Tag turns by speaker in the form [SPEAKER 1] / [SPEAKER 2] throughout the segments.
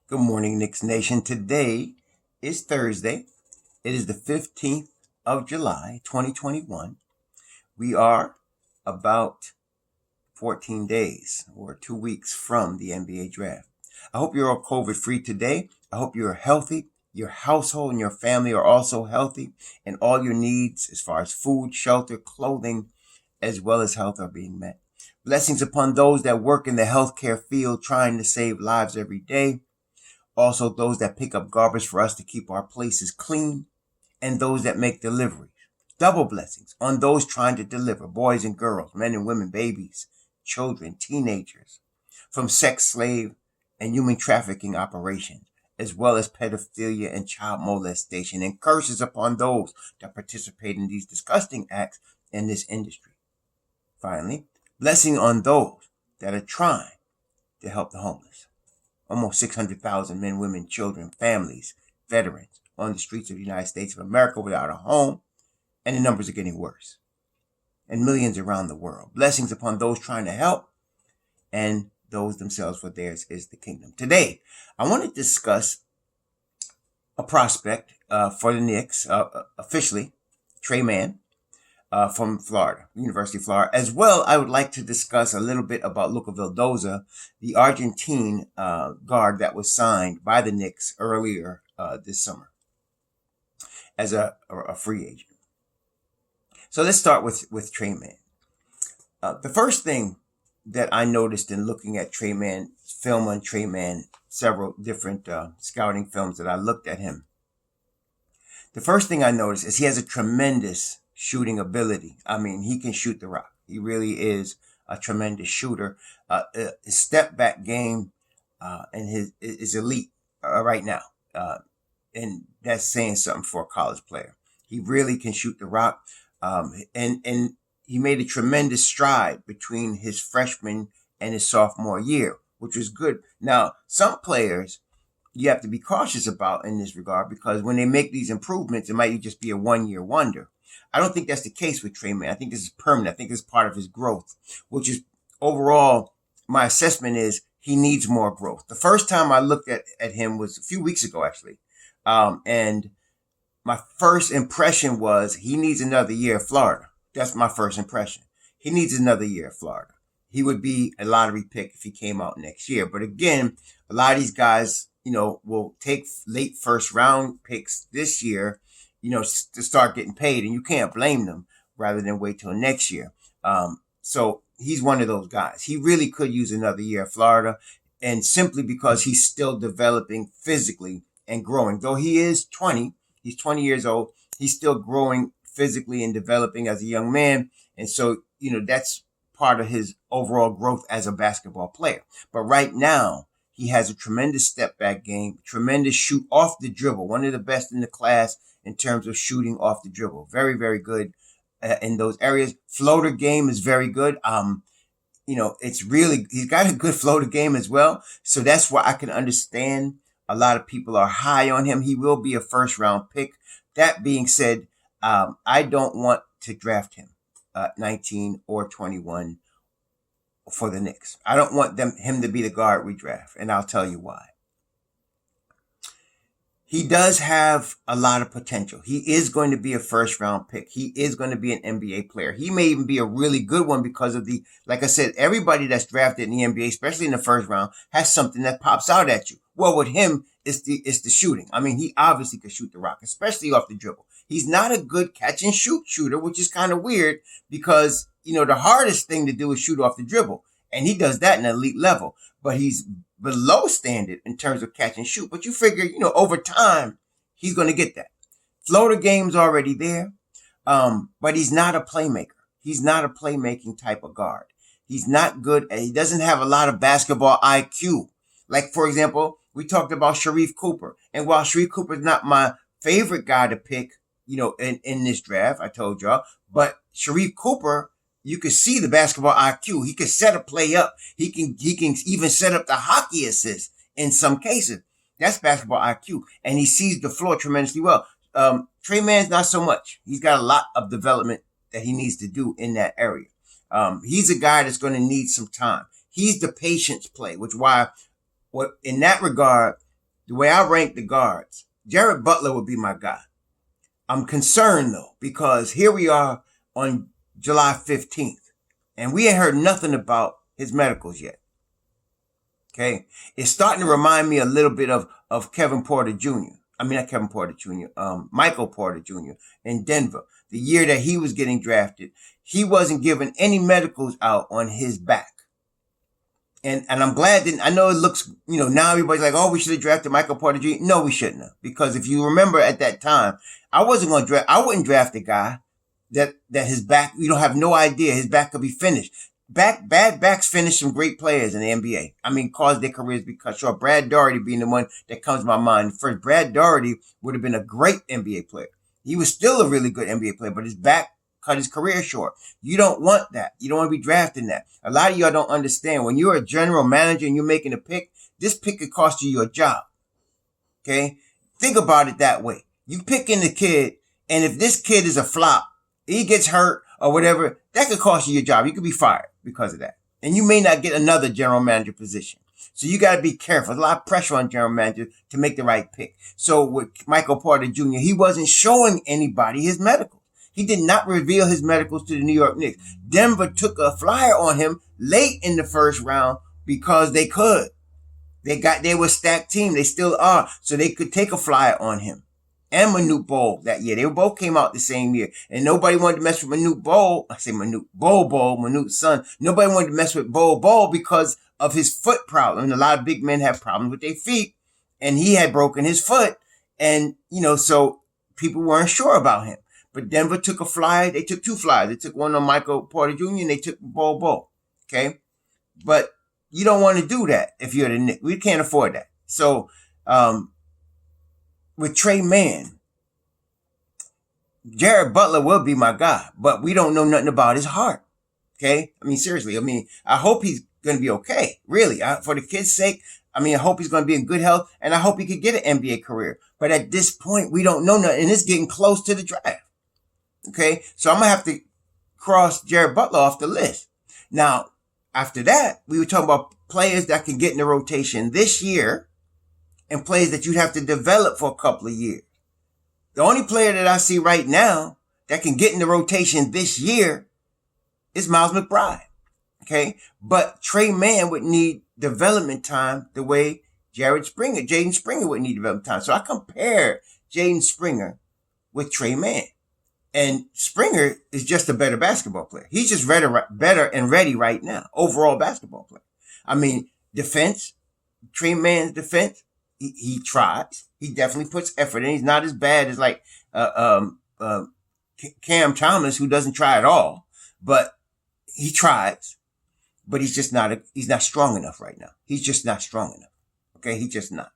[SPEAKER 1] Good morning, Knicks Nation. Today is Thursday. It is the 15th of July, 2021. We are about 14 days or 2 weeks from the NBA draft. I hope you're all COVID free today. I hope you're healthy. Your household and your family are also healthy, and all your needs as far as food, shelter, clothing, as well as health are being met. Blessings upon those that work in the healthcare field trying to save lives every day. Also, those that pick up garbage for us to keep our places clean, and those that make deliveries. Double blessings on those trying to deliver boys and girls, men and women, babies, children, teenagers, from sex slave and human trafficking operations, as well as pedophilia and child molestation, and curses upon those that participate in these disgusting acts in this industry. Finally, blessing on those that are trying to help the homeless. Almost 600,000 men, women, children, families, veterans on the streets of the United States of America without a home, and the numbers are getting worse. And millions around the world. Blessings upon those trying to help and those themselves, for theirs is the kingdom. Today, I want to discuss a prospect for the Knicks, officially, Tre Mann, from Florida, University of Florida. As well, I would like to discuss a little bit about Luca Vildoza, the Argentine guard that was signed by the Knicks earlier this summer as a free agent. So let's start with Tre Mann. The first thing that I noticed in looking at Tre Mann, film on Tre Mann, several different scouting films that I looked at him. The first thing I noticed is he has a tremendous shooting ability. I mean, he can shoot the rock. He really is a tremendous shooter. His step back game and his is elite right now, and that's saying something for a college player. He really can shoot the rock, and he made a tremendous stride between his freshman and his sophomore year, which was good. Now, some players you have to be cautious about in this regard because when they make these improvements, it might just be a one-year wonder. I don't think that's the case with Tre Mann. I think this is permanent. I think this is part of his growth, which is overall, my assessment is he needs more growth. The first time I looked at him was a few weeks ago, actually. And my first impression was he needs another year of Florida. That's my first impression. He needs another year of Florida. He would be a lottery pick if he came out next year. But again, a lot of these guys, will take late first round picks this year, to start getting paid, and you can't blame them rather than wait till next year. So he's one of those guys. He really could use another year of Florida, and simply because he's still developing physically and growing. Though he is 20, he's 20 years old, he's still growing physically and developing as a young man. And so, that's part of his overall growth as a basketball player. But right now, he has a tremendous step back game, tremendous shoot off the dribble, one of the best in the class in terms of shooting off the dribble. Very, very good in those areas. Floater game is very good. It's really, he's got a good floater game as well. So that's why I can understand a lot of people are high on him. He will be a first round pick. That being said, I don't want to draft him at 19 or 21 for the Knicks. I don't want him to be the guard we draft, and I'll tell you why. He does have a lot of potential. He is going to be a first round pick. He is going to be an NBA player. He may even be a really good one because of like I said, everybody that's drafted in the NBA, especially in the first round, has something that pops out at you. Well, with him, it's the shooting. I mean, he obviously could shoot the rock, especially off the dribble. He's not a good catch and shoot shooter, which is kind of weird because, the hardest thing to do is shoot off the dribble. And he does that in an elite level. But he's below standard in terms of catch and shoot. But you figure, over time, he's going to get that. Floater game's already there. But he's not a playmaker. He's not a playmaking type of guard. He's not good. He doesn't have a lot of basketball IQ. Like, for example, we talked about Sharif Cooper. And while Sharif Cooper is not my favorite guy to pick, in this draft, I told y'all, but Sharif Cooper, you can see the basketball IQ. He can set a play up. He can even set up the hockey assist in some cases. That's basketball IQ. And he sees the floor tremendously well. Tre Mann's not so much. He's got a lot of development that he needs to do in that area. He's a guy that's going to need some time. He's the patience play, in that regard, the way I rank the guards, Jared Butler would be my guy. I'm concerned though, because here we are on July 15th, and we ain't heard nothing about his medicals yet. Okay. It's starting to remind me a little bit of Kevin Porter Jr. I mean, not Kevin Porter Jr., Michael Porter Jr. in Denver. The year that he was getting drafted, he wasn't giving any medicals out on his back. And I'm glad that, I know it looks, now everybody's like, oh, we should have drafted Michael Porter Jr. No, we shouldn't have. Because if you remember at that time, I wouldn't draft a guy that his back, you don't have no idea his back could be finished. Bad backs finish some great players in the NBA. I mean, cause their careers be cut short. Brad Daugherty being the one that comes to my mind. First, Brad Daugherty would have been a great NBA player. He was still a really good NBA player, but his back cut his career short. You don't want that. You don't want to be drafting that. A lot of y'all don't understand. When you're a general manager and you're making a pick, this pick could cost you your job. Okay? Think about it that way. You picking the kid, and if this kid is a flop, he gets hurt or whatever, that could cost you your job. You could be fired because of that. And you may not get another general manager position. So you got to be careful. There's a lot of pressure on general managers to make the right pick. So with Michael Porter Jr., he wasn't showing anybody his medicals. He did not reveal his medicals to the New York Knicks. Denver took a flyer on him late in the first round because they could. They were a stacked team. They still are. So they could take a flyer on him. And Manute Bol that year. They both came out the same year. And nobody wanted to mess with Manute Bol. I say Manute Bol, Manute's son. Nobody wanted to mess with Bol because of his foot problem. And a lot of big men have problems with their feet. And he had broken his foot. And, so people weren't sure about him. But Denver took a flyer. They took two flyers. They took one on Michael Porter Jr. and they took Bol. Okay? But you don't want to do that if you're the Knicks. We can't afford that. So, with Tre Mann, Jared Butler will be my guy, but we don't know nothing about his heart. Okay? I mean, seriously. I mean, I hope he's going to be okay. Really. For the kid's sake, I hope he's going to be in good health, and I hope he could get an NBA career. But at this point, we don't know nothing, and it's getting close to the draft. Okay? So I'm going to have to cross Jared Butler off the list. Now, after that, we were talking about players that can get in the rotation this year, and players that you'd have to develop for a couple of years. The only player that I see right now that can get in the rotation this year is Miles McBride. Okay? But Tre Mann would need development time the way Jaden Springer would need development time. So I compare Jaden Springer with Tre Mann. And Springer is just a better basketball player. He's just better and ready right now. Overall basketball player. I mean, defense, Tre Mann's defense, he tries. He definitely puts effort in. He's not as bad as like Cam Thomas, who doesn't try at all. But he tries. But he's not strong enough right now. He's just not strong enough. Okay, he's just not.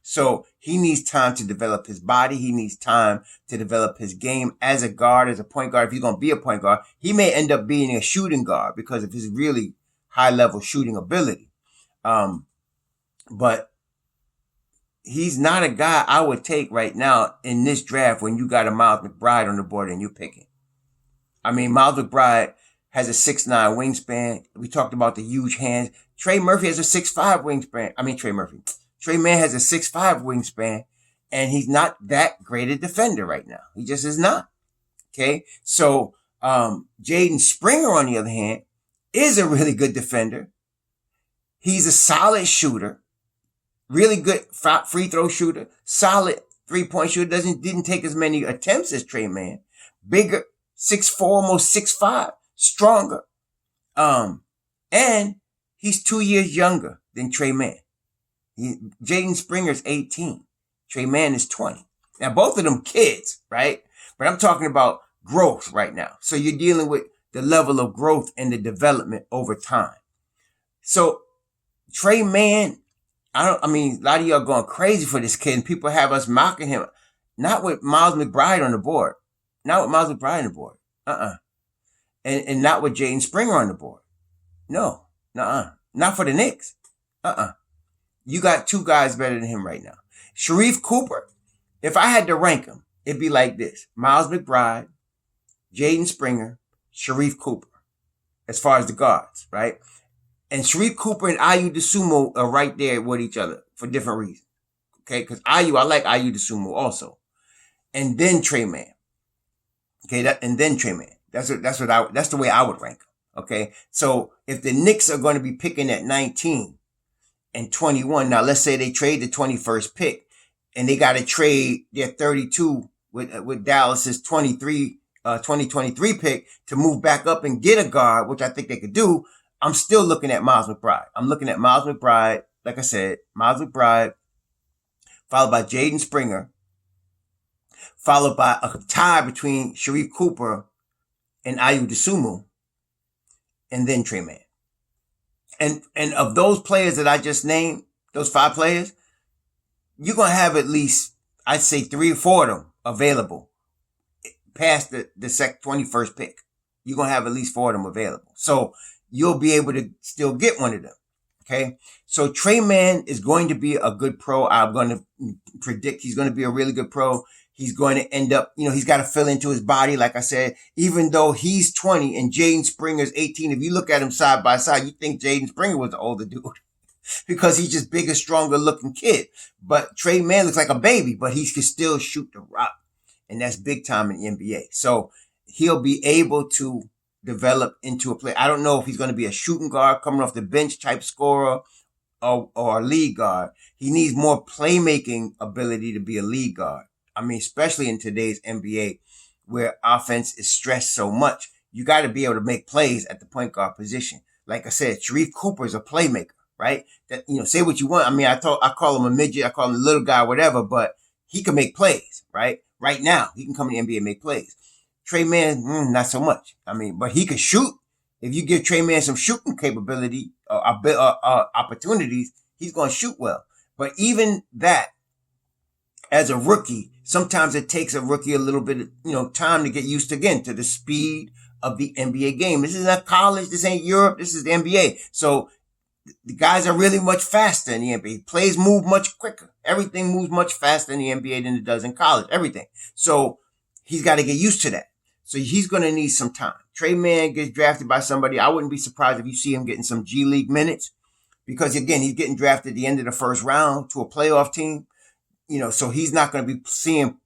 [SPEAKER 1] So he needs time to develop his body. He needs time to develop his game as a guard, as a point guard. If he's going to be a point guard, he may end up being a shooting guard because of his really high level shooting ability. But he's not a guy I would take right now in this draft when you got a Miles McBride on the board and you're picking. I mean, Miles McBride has a 6'9" wingspan. We talked about the huge hands. Trey Murphy has a 6'5" wingspan. Tre Mann has a 6'5" wingspan, and he's not that great a defender right now. He just is not. Okay? So, Jaden Springer, on the other hand, is a really good defender. He's a solid shooter. Really good free throw shooter. Solid 3-point shooter. Didn't take as many attempts as Tre Mann. Bigger, 6'4", almost 6'5", stronger. And he's 2 years younger than Tre Mann. Jaden Springer's 18. Tre Mann is 20. Now, both of them kids, right? But I'm talking about growth right now. So you're dealing with the level of growth and the development over time. So Tre Mann, a lot of y'all going crazy for this kid, and people have us mocking him. Not with Miles McBride on the board. And not with Jaden Springer on the board. No. Not for the Knicks. You got two guys better than him right now. Sharife Cooper, if I had to rank them, it'd be like this. Miles McBride, Jaden Springer, Sharife Cooper, as far as the guards, right? And Sharife Cooper and Ayu Dosunmu are right there with each other for different reasons. Okay, because I like Ayu Dosunmu also, and then Tre Mann. Okay, and then Tre Mann. That's the way I would rank them. Okay, so if the Knicks are going to be picking at 19 and 21, now let's say they trade the 21st pick, and they got to trade their 32 with Dallas's 2023 pick to move back up and get a guard, which I think they could do. I'm still looking at Miles McBride. I'm looking at Miles McBride, like I said, Miles McBride, followed by Jaden Springer, followed by a tie between Sharife Cooper and Ayu Dosunmu, and then Tre Mann. And of those players that I just named, those 5 players, you're going to have at least, I'd say 3 or 4 of them available past the 21st pick. You're going to have at least 4 of them available. So you'll be able to still get one of them. Okay. So Tre Mann is going to be a good pro. I'm going to predict he's going to be a really good pro. He's going to end up, he's got to fill into his body. Like I said, even though he's 20 and Jaden Springer's 18, if you look at him side by side, you think Jaden Springer was the older dude because he's just bigger, stronger looking kid. But Tre Mann looks like a baby, but he can still shoot the rock. And that's big time in the NBA. So he'll be able to develop into a player. I don't know if he's going to be a shooting guard coming off the bench type scorer or a lead guard. He needs more playmaking ability to be a lead guard. I mean, especially in today's NBA where offense is stressed so much, you got to be able to make plays at the point guard position. Like I said, Sharife Cooper is a playmaker, right? That, say what you want. I mean, I call him a midget, I call him a little guy, whatever, but he can make plays, right? Right now, he can come in the NBA and make plays. Tre Mann, not so much. I mean, but he can shoot. If you give Tre Mann some shooting capability or opportunities, he's going to shoot well. But even that, as a rookie, sometimes it takes a rookie a little bit of, time to get used to the speed of the NBA game. This is not college. This ain't Europe. This is the NBA. So the guys are really much faster in the NBA. Plays move much quicker. Everything moves much faster in the NBA than it does in college. Everything. So he's got to get used to that. So he's going to need some time. Tre Mann gets drafted by somebody. I wouldn't be surprised if you see him getting some G League minutes because, again, he's getting drafted at the end of the first round to a playoff team. So he's not going to be seeing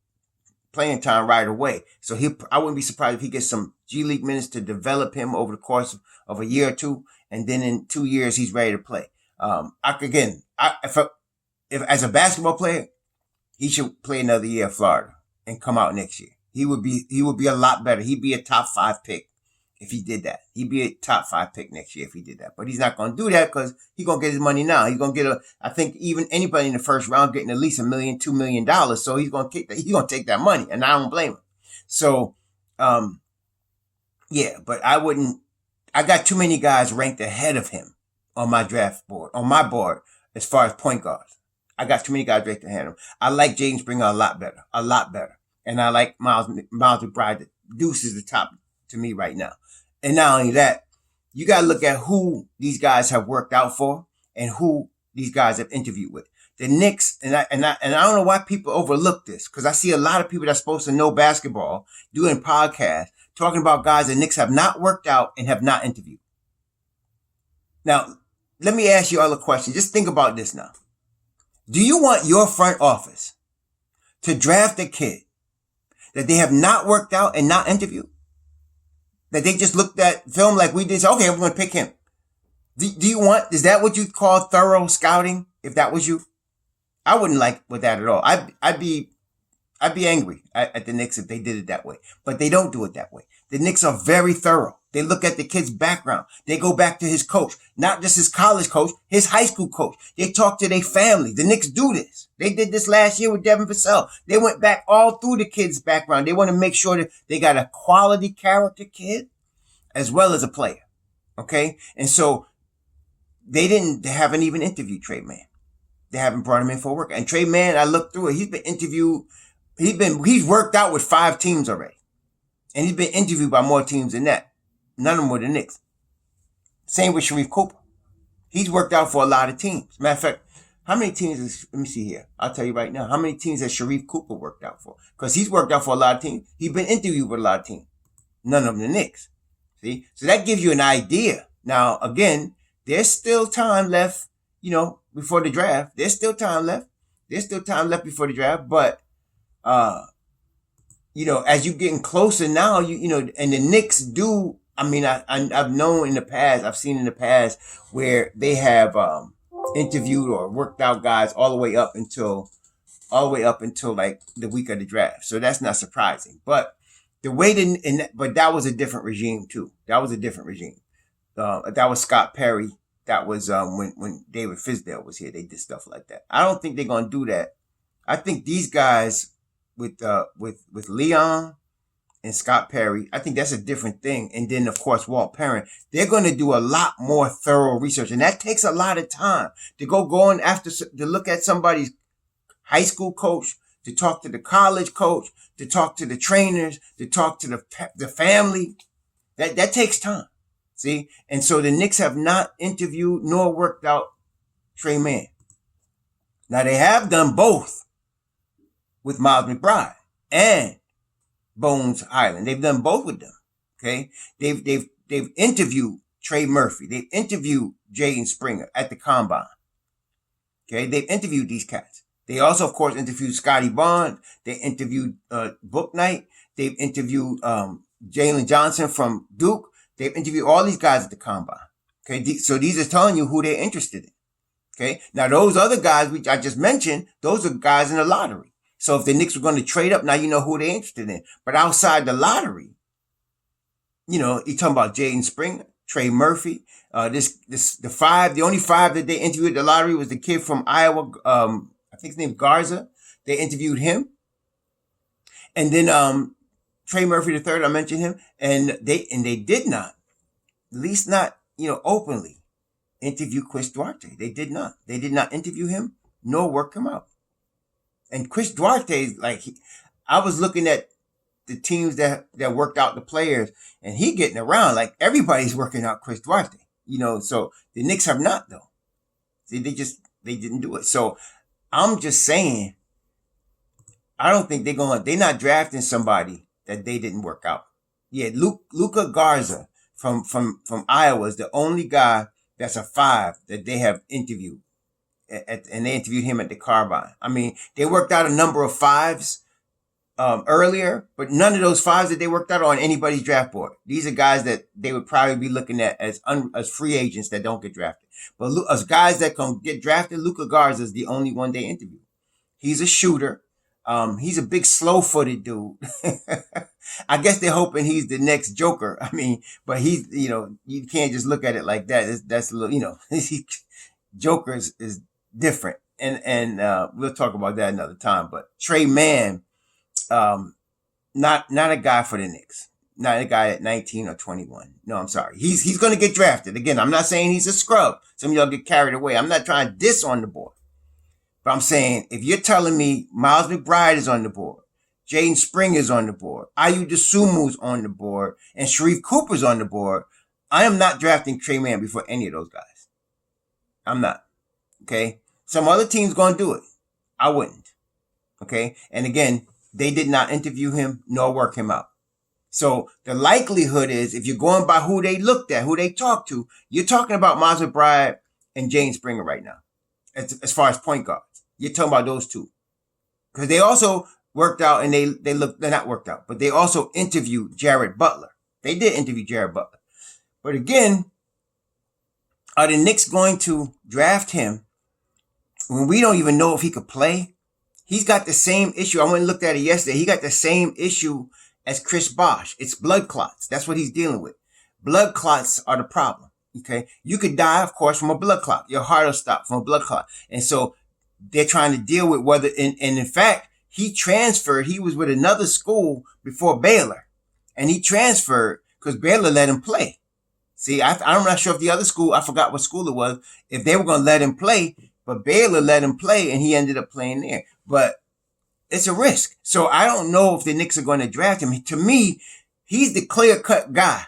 [SPEAKER 1] playing time right away. So I wouldn't be surprised if he gets some G League minutes to develop him over the course of a year or two. And then in 2 years, he's ready to play. If as a basketball player, he should play another year at Florida and come out next year. He would be a lot better. He'd be a top 5 pick if he did that. He'd be a top 5 pick next year if he did that. But he's not going to do that because he's going to get his money now. He's going to get I think even anybody in the first round getting at least $1 million, $2 million. So he's going to take that money, and I don't blame him. So, yeah, but I got too many guys ranked ahead of him on my draft board, on my board, as far as point guards. I got too many guys ranked ahead of him. I like Jaden Springer a lot better. And I like Miles McBride. Deuce is the top to me right now. And not only that, you got to look at who these guys have worked out for and who these guys have interviewed with. The Knicks, and I don't know why people overlook this, because I see a lot of people that's supposed to know basketball doing podcasts talking about guys the Knicks have not worked out and have not interviewed. Now, let me ask you all a question. Just think about this now. Do you want your front office to draft a kid that they have not worked out and not interviewed? That they just looked at film like we did, say, okay, I'm going to pick him. Is that what you call thorough scouting if that was you? I wouldn't like with that at all. I'd be angry at the Knicks if they did it that way. But they don't do it that way. The Knicks are very thorough. They look at the kid's background. They go back to his coach, not just his college coach, his high school coach. They talk to their family. The Knicks do this. They did this last year with Devin Vassell. They went back all through the kid's background. They want to make sure that they got a quality character kid as well as a player. Okay? And so they haven't even interviewed Tre Mann. They haven't brought him in for work. And Tre Mann, I looked through it. He's been interviewed. He's worked out with 5 teams already. And he's been interviewed by more teams than that. None of them were the Knicks. Same with Sharife Cooper. He's worked out for a lot of teams. Matter of fact, how many teams let me see here. I'll tell you right now. How many teams has Sharife Cooper worked out for? Because he's worked out for a lot of teams. He's been interviewed with a lot of teams. None of them the Knicks. See? So that gives you an idea. Now, again, there's still time left, before the draft. There's still time left. There's still time left before the draft, but as you getting closer now, and the Knicks do. I mean, I've known in the past, I've seen in the past where they have interviewed or worked out guys all the way up until like the week of the draft. So that's not surprising. But but that was a different regime too. That was a different regime. That was Scott Perry. That was when David Fizdale was here. They did stuff like that. I don't think they're gonna do that. I think these guys with Leon and Scott Perry, I think that's a different thing. And then of course Walt Perrin, they're going to do a lot more thorough research, and that takes a lot of time to go in after to look at somebody's high school coach, to talk to the college coach, to talk to the trainers, to talk to the family. That takes time. See? And so the Knicks have not interviewed nor worked out Tre Mann. Now they have done both with Miles McBride and Bones Highland. They've done both with them. Okay? They've interviewed Trey Murphy. They've interviewed Jaden Springer at the Combine. Okay? They've interviewed these cats. They also, of course, interviewed Scotty Bond. They interviewed Book Knight. They've interviewed Jalen Johnson from Duke. They've interviewed all these guys at the Combine. Okay, so these are telling you who they're interested in. Okay, now those other guys which I just mentioned, those are guys in the lottery. So if the Knicks were going to trade up, now you know who they're interested in. But outside the lottery, you're talking about Jaden Springer, Trey Murphy. The only five that they interviewed at the lottery was the kid from Iowa. I think his name Garza. They interviewed him. And then Trey Murphy the third, I mentioned him. And they did not, at least not, openly interview Chris Duarte. They did not. They did not interview him nor work him out. And Chris Duarte is like, I was looking at the teams that worked out the players, and he getting around like everybody's working out Chris Duarte. So the Knicks have not though. See, they didn't do it. So I'm just saying, I don't think they're not drafting somebody that they didn't work out. Yeah, Luka Garza from Iowa is the only guy that's a 5 that they have interviewed. And they interviewed him at the Combine. I mean, they worked out a number of 5s earlier, but none of those 5s that they worked out are on anybody's draft board. These are guys that they would probably be looking at as free agents that don't get drafted. But as guys that can get drafted, Luka Garza is the only one they interviewed. He's a shooter. He's a big, slow-footed dude. I guess they're hoping he's the next Joker. I mean, but he's, you can't just look at it like that. That's a little, Joker is different. And we'll talk about that another time. But Tre Mann, not a guy for the Knicks. Not a guy at 19 or 21. No, I'm sorry. He's going to get drafted. Again, I'm not saying he's a scrub. Some of y'all get carried away. I'm not trying to diss on the board. But I'm saying, if you're telling me Miles McBride is on the board, Jaden Springer is on the board, Ayu Dosunmu's on the board, and Sharif Cooper's on the board, I am not drafting Tre Mann before any of those guys. I'm not. Okay? Some other team's going to do it. I wouldn't. Okay? And again, they did not interview him nor work him out. So the likelihood is, if you're going by who they looked at, who they talked to, you're talking about Miles McBride and Jaden Springer right now, as far as point guards. You're talking about those two. Because they also worked out, and they're not worked out, but they also interviewed Jared Butler. They did interview Jared Butler. But again, are the Knicks going to draft him when we don't even know if he could play? He's got the same issue. I went and looked at it yesterday. He got the same issue as Chris Bosh. It's blood clots. That's what he's dealing with. Blood clots are the problem. Okay. You could die, of course, from a blood clot. Your heart will stop from a blood clot. And so they're trying to deal with whether, and in fact, he transferred. He was with another school before Baylor, and he transferred because Baylor let him play. See, I'm not sure if the other school, I forgot what school it was, if they were going to let him play, but Baylor let him play, and he ended up playing there. But it's a risk. So I don't know if the Knicks are going to draft him. To me, he's the clear-cut guy,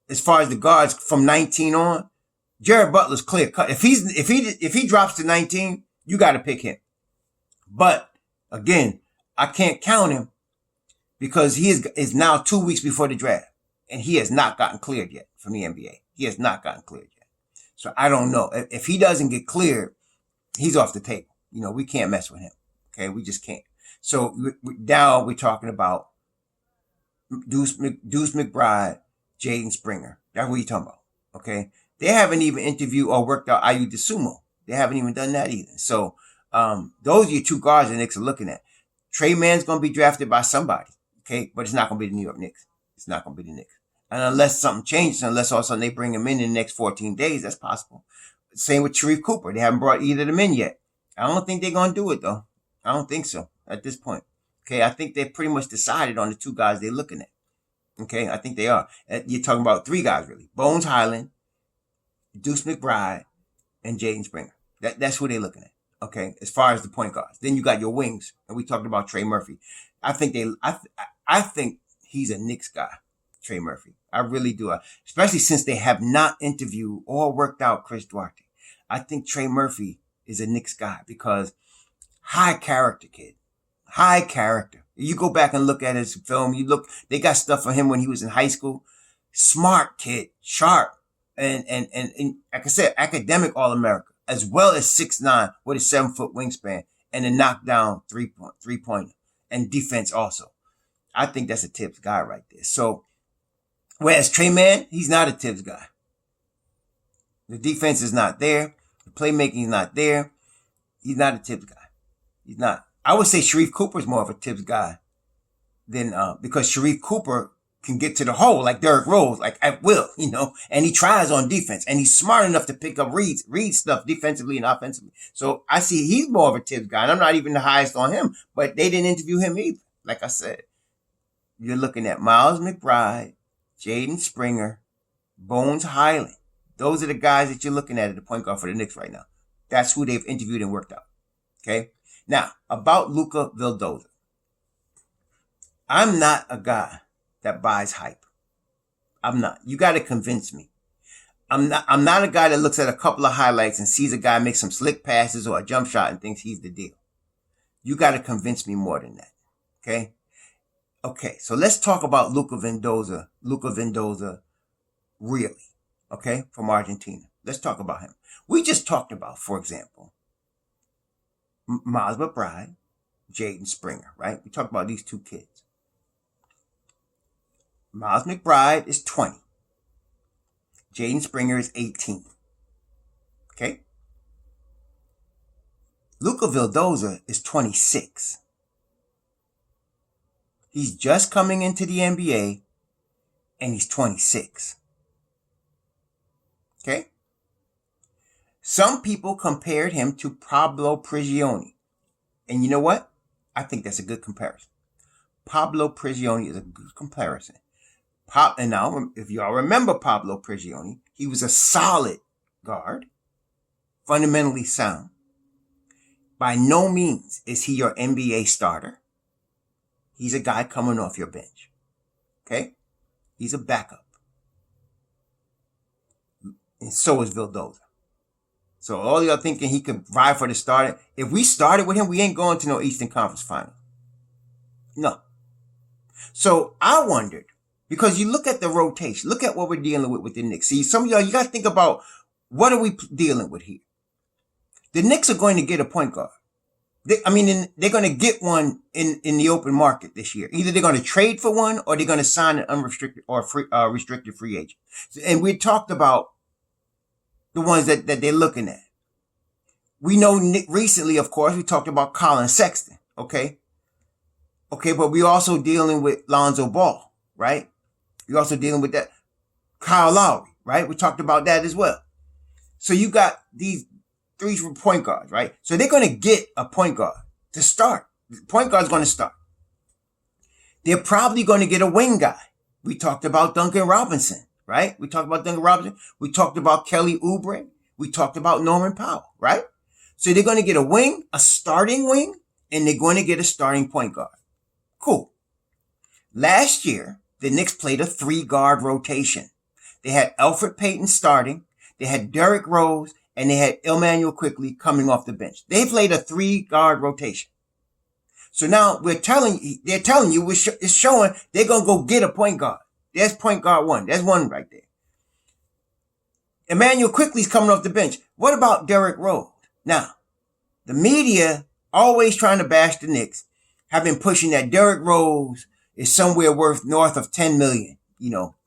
[SPEAKER 1] as far as the guards from 19 on. Jared Butler's clear cut. If he drops to 19, you got to pick him. But again, I can't count him because he is now 2 weeks before the draft, and he has not gotten cleared yet from the NBA. He has not gotten cleared yet. So I don't know. If he doesn't get cleared, he's off the table. we can't mess with him. Okay, we just can't. So now we're talking about Deuce McBride, Jaden Springer. That's what you're talking about. Okay, they haven't even interviewed or worked out Ayu DeSumo. They haven't even done that either. So those are your two guards the Knicks are looking at. Tre Mann's going to be drafted by somebody. Okay, but it's not going to be the New York Knicks. It's not going to be the Knicks. And unless something changes, unless all of a sudden they bring him in the next 14 days, that's possible. Same with Sharife Cooper. They haven't brought either of them in yet. I don't think they're going to do it, though. I don't think so at this point. Okay, I think they pretty much decided on the two guys they're looking at. Okay, I think they are. You're talking about three guys, really. Bones Highland, Deuce McBride, and Jaden Springer. That's who they're looking at. Okay, as far as the point guards. Then you got your wings, and we talked about Trey Murphy. I think he's a Knicks guy, Trey Murphy. I really do. Especially since they have not interviewed or worked out Chris Duarte. I think Trey Murphy is a Knicks guy because high character kid. High character. You go back and look at his film. They got stuff for him when he was in high school. Smart kid, sharp, and like I said, academic All-America, as well as 6'9" with a 7-foot wingspan and a knockdown three-pointer and defense also. I think that's a Tibbs guy right there. So, whereas Tre Mann, he's not a Tibbs guy. The defense is not there. The playmaking is not there. He's not a Tibbs guy. He's not. I would say Sharife Cooper is more of a Tibbs guy than because Sharife Cooper can get to the hole like Derrick Rose, like at will, and he tries on defense, and he's smart enough to pick up read stuff defensively and offensively. So I see he's more of a Tibbs guy, and I'm not even the highest on him, but they didn't interview him either. Like I said, you're looking at Miles McBride, Jaden Springer, Bones Highland. Those are the guys that you're looking at the point guard for the Knicks right now. That's who they've interviewed and worked out. Okay? Now, about Luka Vildoza. I'm not a guy that buys hype. I'm not. You got to convince me. I'm not a guy that looks at a couple of highlights and sees a guy make some slick passes or a jump shot and thinks he's the deal. You got to convince me more than that. Okay? Okay, so let's talk about Luka Vildoza really. Okay? From Argentina. Let's talk about him. We just talked about, for example, Miles McBride, Jaden Springer, right? We talked about these two kids. Miles McBride is 20. Jaden Springer is 18. Okay? Luka Vildoza is 26. He's just coming into the NBA, and he's 26. Okay? Some people compared him to Pablo Prigioni. And you know what? I think that's a good comparison. Pablo Prigioni is a good comparison. And now, if y'all remember Pablo Prigioni, he was a solid guard, fundamentally sound. By no means is he your NBA starter. He's a guy coming off your bench. Okay? He's a backup. And so is Vildoza. So all y'all thinking he could vie for the starter. If we started with him, we ain't going to no Eastern Conference Final. No. So I wondered, because you look at the rotation, look at what we're dealing with the Knicks. See, some of y'all, you got to think about what are we dealing with here. The Knicks are going to get a point guard. They're going to get one in the open market this year. Either they're going to trade for one or they're going to sign an unrestricted or restricted free agent. And we talked about the ones that they're looking at. We know recently, of course, we talked about Colin Sexton, okay? Okay, but we're also dealing with Lonzo Ball, right? We're also dealing with that Kyle Lowry, right? We talked about that as well. So you got these three point guards, right? So they're going to get a point guard to start. The point guard's going to start. They're probably going to get a wing guy. We talked about Duncan Robinson, right? We talked about Duncan Robinson. We talked about Kelly Oubre. We talked about Norman Powell, right? So they're going to get a wing, a starting wing, and they're going to get a starting point guard. Cool. Last year, the Knicks played a 3-guard rotation. They had Elfrid Payton starting. They had Derrick Rose, and they had Emmanuel Quickley coming off the bench. They played a 3-guard rotation. So now they're telling you, it's showing they're going to go get a point guard. There's point guard one. There's one right there. Emmanuel Quickley's coming off the bench. What about Derrick Rose? Now, the media, always trying to bash the Knicks, have been pushing that Derrick Rose is somewhere worth north of 10 million,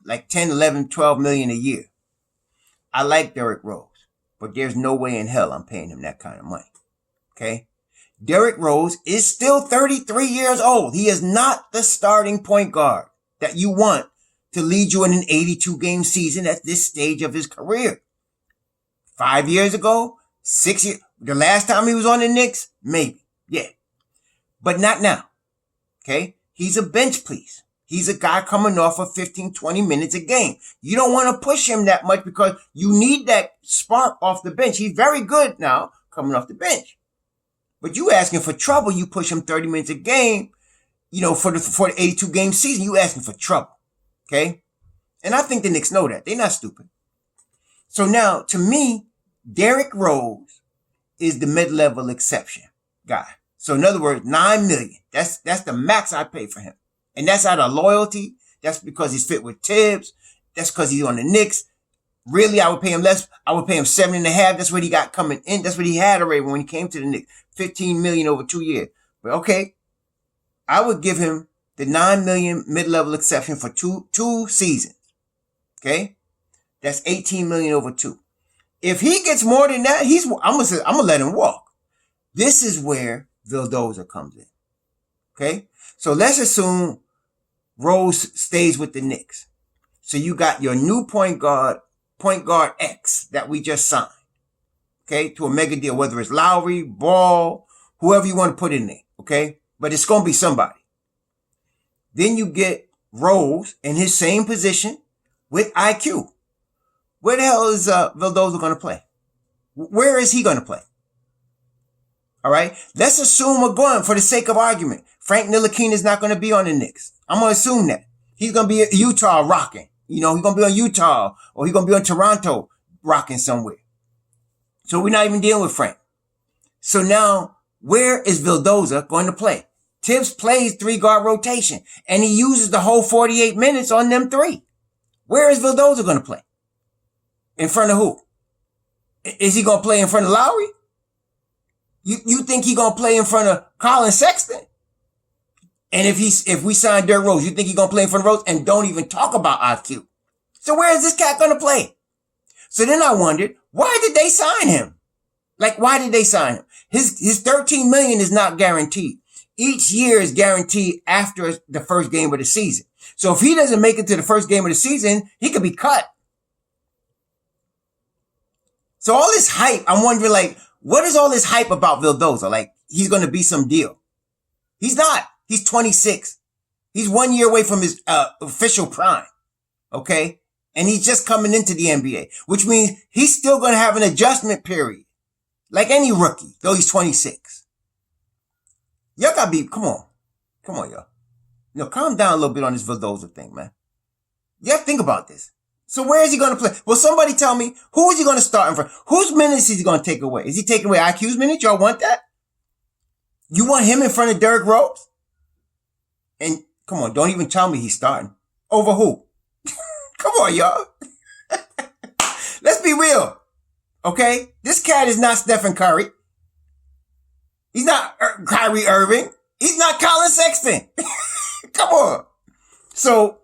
[SPEAKER 1] like 10, 11, 12 million a year. I like Derrick Rose, but there's no way in hell I'm paying him that kind of money. Okay? Derrick Rose is still 33 years old. He is not the starting point guard that you want to lead you in an 82-game season at this stage of his career. 5 years ago, 6 years, the last time he was on the Knicks, maybe. Yeah. But not now. Okay? He's a bench piece. He's a guy coming off of 15, 20 minutes a game. You don't want to push him that much because you need that spark off the bench. He's very good now coming off the bench. But you asking for trouble, you push him 30 minutes a game, for the 82-game season, you asking for trouble. Okay? And I think the Knicks know that. They're not stupid. So now, to me, Derrick Rose is the mid-level exception guy. So in other words, $9 million. That's the max I pay for him. And that's out of loyalty. That's because he's fit with Tibbs. That's because he's on the Knicks. Really, I would pay him less. I would pay him 7.5. That's what he got coming in. That's what he had already when he came to the Knicks. $15 million over 2 years. But okay, I would give him the $9 million mid-level exception for two seasons. Okay, that's $18 million over 2. If he gets more than that, I'm gonna let him walk. This is where Vildoza comes in. Okay, so let's assume Rose stays with the Knicks. So you got your new point guard X that we just signed. Okay, to a mega deal, whether it's Lowry, Ball, whoever you want to put in there. Okay, but it's gonna be somebody. Then you get Rose in his same position with IQ. Where the hell is Vildoza going to play? Where is he going to play? All right. Let's assume we're going, for the sake of argument, Frank Ntilikina is not going to be on the Knicks. I'm going to assume that. He's going to be at Utah rocking. He's going to be on Utah, or he's going to be on Toronto rocking somewhere. So we're not even dealing with Frank. So now, where is Vildoza going to play? Tibbs plays 3-guard rotation, and he uses the whole 48 minutes on them 3. Where is Vildoza going to play? In front of who? Is he going to play in front of Lowry? You think he's going to play in front of Colin Sexton? And if we sign Derrick Rose, you think he's going to play in front of Rose? And don't even talk about IQ. So where is this cat going to play? So then I wondered, why did they sign him? Like, why did they sign him? His $13 million is not guaranteed. Each year is guaranteed after the first game of the season. So if he doesn't make it to the first game of the season, he could be cut. So all this hype, I'm wondering, like, what is all this hype about Vildoza? Like, he's going to be some deal. He's not. He's 26. He's 1 year away from his official prime. Okay? And he's just coming into the NBA, which means he's still going to have an adjustment period. Like any rookie, though he's 26. Y'all gotta be, come on, y'all. Calm down a little bit on this Vildoza thing, man. You have to think about this. So where is he going to play? Well, somebody tell me, who is he going to start in front? Whose minutes is he going to take away? Is he taking away IQ's minutes? Y'all want that? You want him in front of Derrick Rose? And come on, don't even tell me he's starting. Over who? Come on, y'all. Let's be real. Okay? This cat is not Stephen Curry. He's not Kyrie Irving. He's not Colin Sexton. Come on. So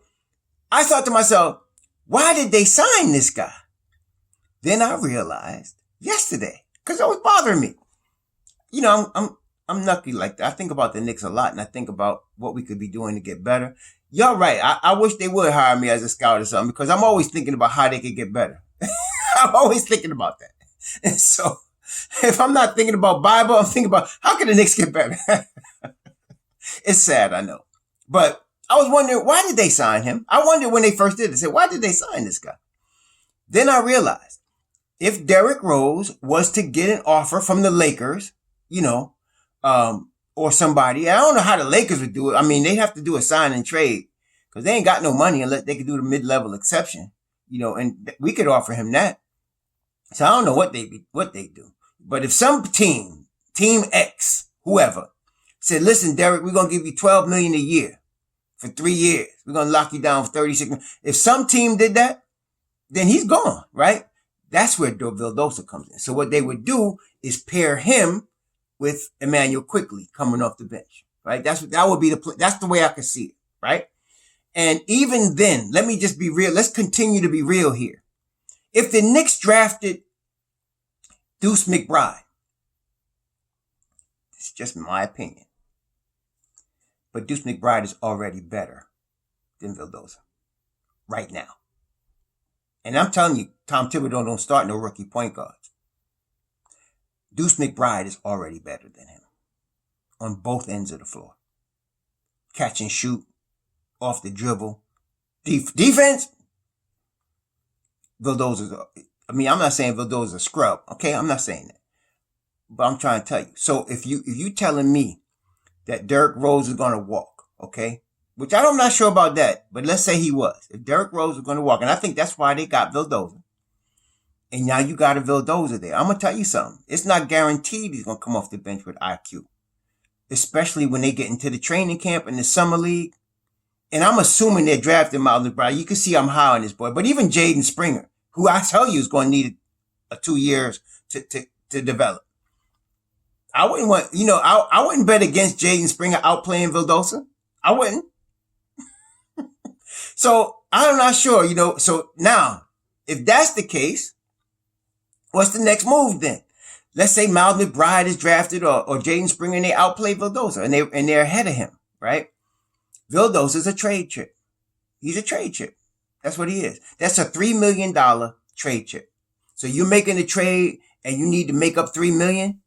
[SPEAKER 1] I thought to myself, why did they sign this guy? Then I realized yesterday, because it was bothering me. I'm nucky like that. I think about the Knicks a lot, and I think about what we could be doing to get better. Y'all right. I wish they would hire me as a scout or something, because I'm always thinking about how they could get better. I'm always thinking about that. And so if I'm not thinking about Bible, I'm thinking about how can the Knicks get better? It's sad, I know. But I was wondering, why did they sign him? I wondered when they first did it. I said, why did they sign this guy? Then I realized if Derrick Rose was to get an offer from the Lakers, or somebody, I don't know how the Lakers would do it. I mean, they have to do a sign and trade because they ain't got no money unless they could do the mid-level exception, and we could offer him that. So I don't know what they do. But if some team X, whoever, said, listen, Derrick, we're going to give you $12 million a year for 3 years. We're going to lock you down for 36 million. If some team did that, then he's gone, right? That's where Vildoza comes in. So what they would do is pair him with Emmanuel Quickly coming off the bench, right? That's the way I could see it, right? And even then, let me just be real. Let's continue to be real here. If the Knicks drafted Deuce McBride, it's just my opinion, but Deuce McBride is already better than Vildoza right now. And I'm telling you, Tom Thibodeau don't start no rookie point guards. Deuce McBride is already better than him on both ends of the floor. Catch and shoot, off the dribble, defense. Vildoza's, I'm not saying Vildoza's a scrub, okay? I'm not saying that. But I'm trying to tell you. So if you telling me that Derrick Rose is going to walk, okay? Which I'm not sure about that, but let's say he was. If Derrick Rose was going to walk, and I think that's why they got Vildoza. And now you got a Vildoza there. I'm going to tell you something. It's not guaranteed he's going to come off the bench with IQ. Especially when they get into the training camp and the summer league. And I'm assuming they're drafting Miles McBride. You can see I'm high on this boy. But even Jaden Springer, who I tell you is going to need 2 years to develop. I wouldn't want, I wouldn't bet against Jaden Springer outplaying Vildoza. I wouldn't. So I'm not sure, So now, if that's the case, what's the next move then? Let's say Miles McBride is drafted or Jaden Springer and they outplay Vildoza and they're ahead of him, right? Vildoza's a trade chip. He's a trade chip. That's what he is. That's a $3 million trade chip. So you're making a trade and you need to make up $3 million.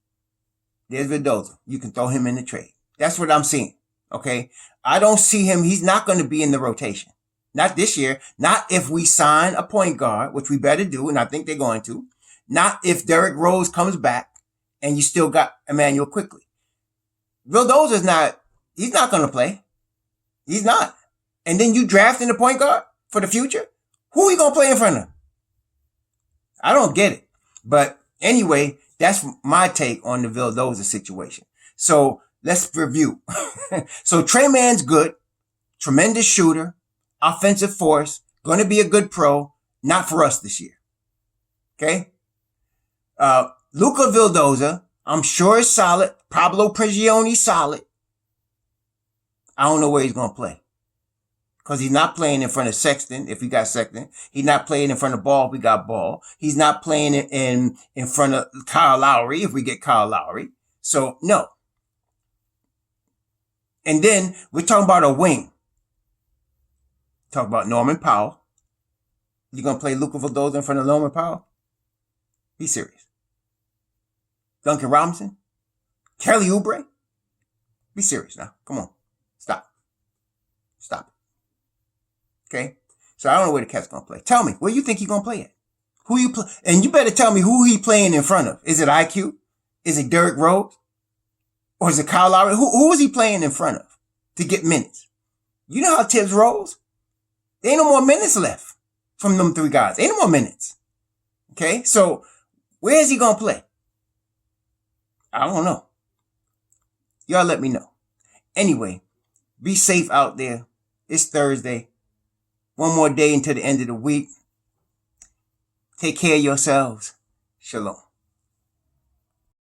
[SPEAKER 1] There's Vildoza. You can throw him in the trade. That's what I'm seeing. Okay. I don't see him. He's not going to be in the rotation. Not this year. Not if we sign a point guard, which we better do. And I think they're going to. Not if Derrick Rose comes back and you still got Emmanuel Quickly. Vildoza's he's not going to play. He's not. And then you drafting a point guard for the future? Who are you going to play in front of? I don't get it. But anyway, that's my take on the Vildoza situation. So let's review. So Tre Mann's good. Tremendous shooter. Offensive force. Going to be a good pro. Not for us this year. Okay? Luka Vildoza, I'm sure is solid. Pablo Prigioni, solid. I don't know where he's going to play. Because he's not playing in front of Sexton, if we got Sexton. He's not playing in front of Ball, if we got Ball. He's not playing in front of Kyle Lowry, if we get Kyle Lowry. So, no. And then, we're talking about a wing. Talk about Norman Powell. You going to play Luka Vildoza in front of Norman Powell? Be serious. Duncan Robinson? Kelly Oubre? Be serious now. Come on. Stop it. Okay? So I don't know where the cat's going to play. Tell me, where you think he's going to play at? Who you play? And you better tell me who he playing in front of. Is it IQ? Is it Derrick Rose? Or is it Kyle Lowry? Who is he playing in front of to get minutes? You know how Tibbs rolls. There ain't no more minutes left from them three guys. Ain't no more minutes. Okay? So where is he going to play? I don't know. Y'all let me know. Anyway, be safe out there. It's Thursday. One more day until the end of the week. Take care of yourselves. Shalom.